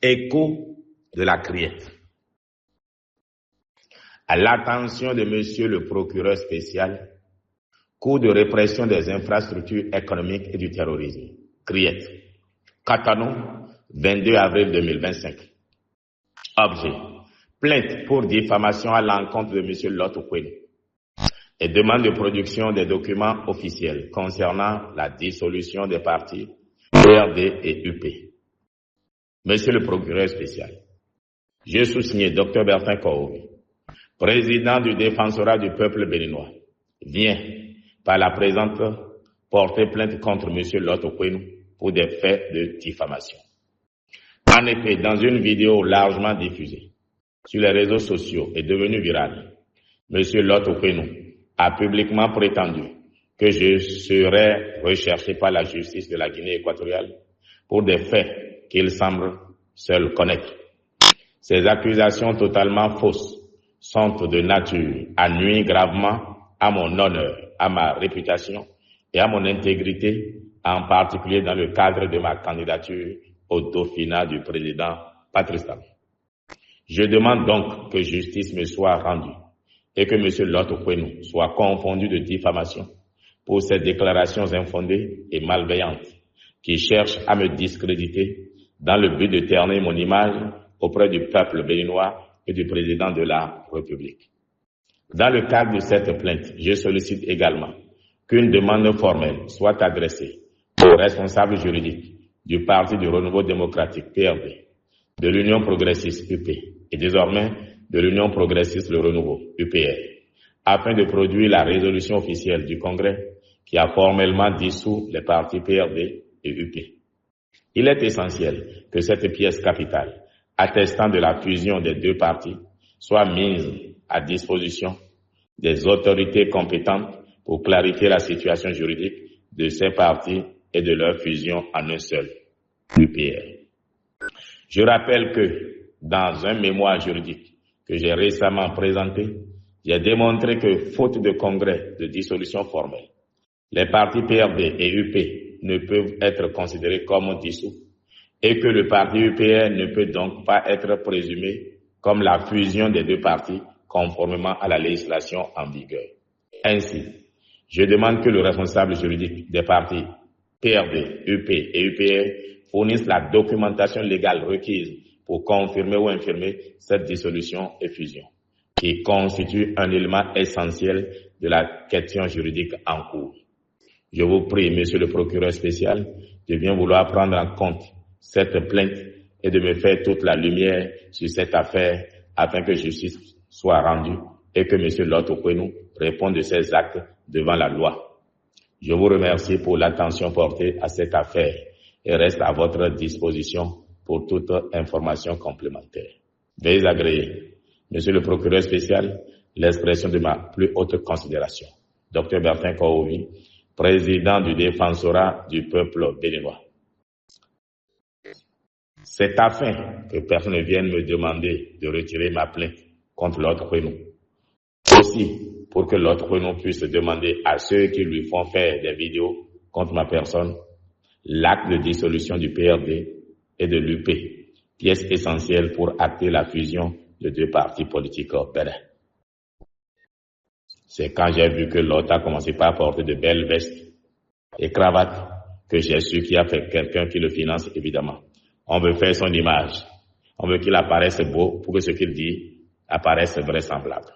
Écho de la Criette. À l'attention de monsieur le procureur spécial, cours de répression des infrastructures économiques et du terrorisme. Criette. Cotonou, 22 avril 2025. Objet. Plainte pour diffamation à l'encontre de monsieur Lot Okwenu et demande de production des documents officiels concernant la dissolution des partis PRD et UP. Monsieur le procureur spécial, je sous-signé Dr Bertin Kouroumi, président du défensorat du peuple béninois, vient par la présente porter plainte contre monsieur Lot Okwenu pour des faits de diffamation. En effet, dans une vidéo largement diffusée sur les réseaux sociaux et devenue virale, monsieur Lot Okwenu a publiquement prétendu que je serais recherché par la justice de la Guinée équatoriale pour des faits qu'il semble seul connaître. Ces accusations totalement fausses sont de nature à nuire gravement à mon honneur, à ma réputation et à mon intégrité, en particulier dans le cadre de ma candidature au dauphinat du président Patrice Talon. Je demande donc que justice me soit rendue et que M. Lot Okwenu soit confondu de diffamation pour ces déclarations infondées et malveillantes qui cherchent à me discréditer dans le but de terner mon image auprès du peuple béninois et du président de la République. Dans le cadre de cette plainte, je sollicite également qu'une demande formelle soit adressée aux responsables juridiques du Parti du Renouveau démocratique PRD, de l'Union progressiste UP et désormais de l'Union progressiste Le Renouveau UPR, afin de produire la résolution officielle du Congrès qui a formellement dissous les partis PRD et UP. Il est essentiel que cette pièce capitale, attestant de la fusion des deux partis, soit mise à disposition des autorités compétentes pour clarifier la situation juridique de ces partis et de leur fusion en un seul, UPR. Je rappelle que dans un mémoire juridique que j'ai récemment présenté, j'ai démontré que, faute de congrès de dissolution formelle, les partis PRD et UP ne peuvent être considérés comme dissous et que le parti UPR ne peut donc pas être présumé comme la fusion des deux partis conformément à la législation en vigueur. Ainsi, je demande que le responsable juridique des partis PRD, UP et UPR fournisse la documentation légale requise pour confirmer ou infirmer cette dissolution et fusion, qui constitue un élément essentiel de la question juridique en cours. Je vous prie, monsieur le procureur spécial, de bien vouloir prendre en compte cette plainte et de me faire toute la lumière sur cette affaire afin que justice soit rendue et que monsieur Lot Okwenu réponde de ses actes devant la loi. Je vous remercie pour l'attention portée à cette affaire et reste à votre disposition pour toute information complémentaire. Veuillez agréer, monsieur le procureur spécial, l'expression de ma plus haute considération. Dr Bertin Kouroumi, président du défensorat du peuple béninois. C'est afin que personne ne vienne me demander de retirer ma plainte contre Lot Okwenu. Aussi, pour que Lot Okwenu puisse demander à ceux qui lui font faire des vidéos contre ma personne l'acte de dissolution du PRD et de l'UP, pièce essentielle pour acter la fusion de deux partis politiques au Bénin. C'est quand j'ai vu que Lot a commencé par porter de belles vestes et cravates que j'ai su qu'il y a fait quelqu'un qui le finance, évidemment. On veut faire son image. On veut qu'il apparaisse beau pour que ce qu'il dit apparaisse vraisemblable.